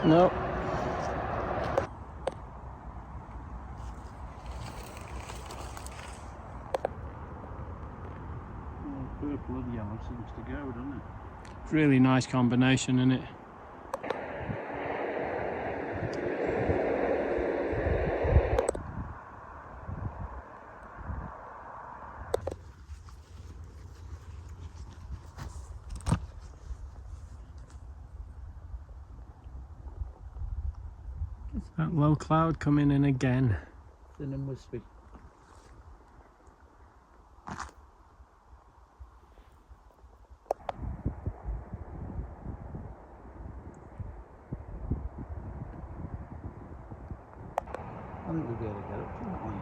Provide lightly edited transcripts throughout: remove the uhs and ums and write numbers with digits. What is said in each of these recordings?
No. Purple and yellow seems to go, doesn't it? Really nice combination, isn't it? That low cloud coming in again. Thin and wispy. I think we'll be able to get up to that one.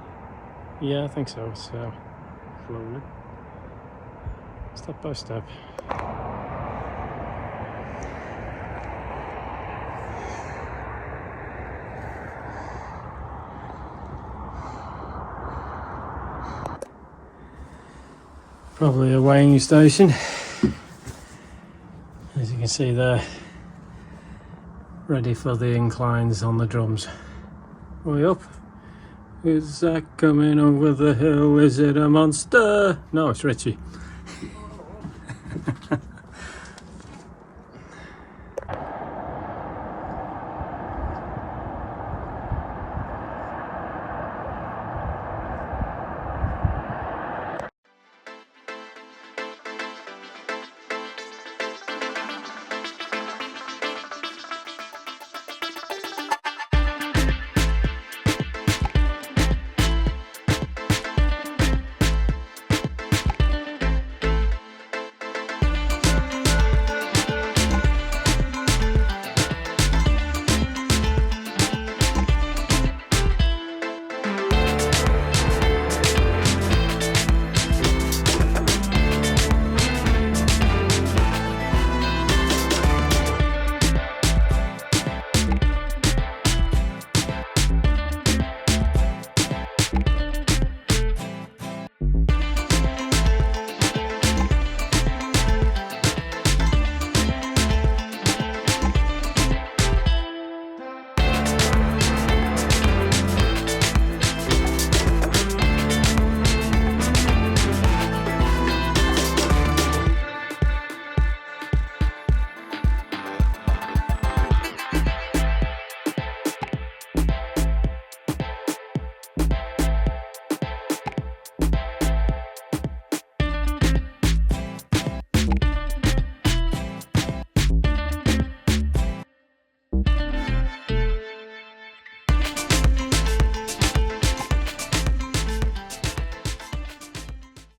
Yeah, I think so. So Slowly. step by step. Probably a weighing station, as you can see there, ready for the inclines on the drums. Way up. Is that coming over the hill? Is it a monster? No, it's Richie.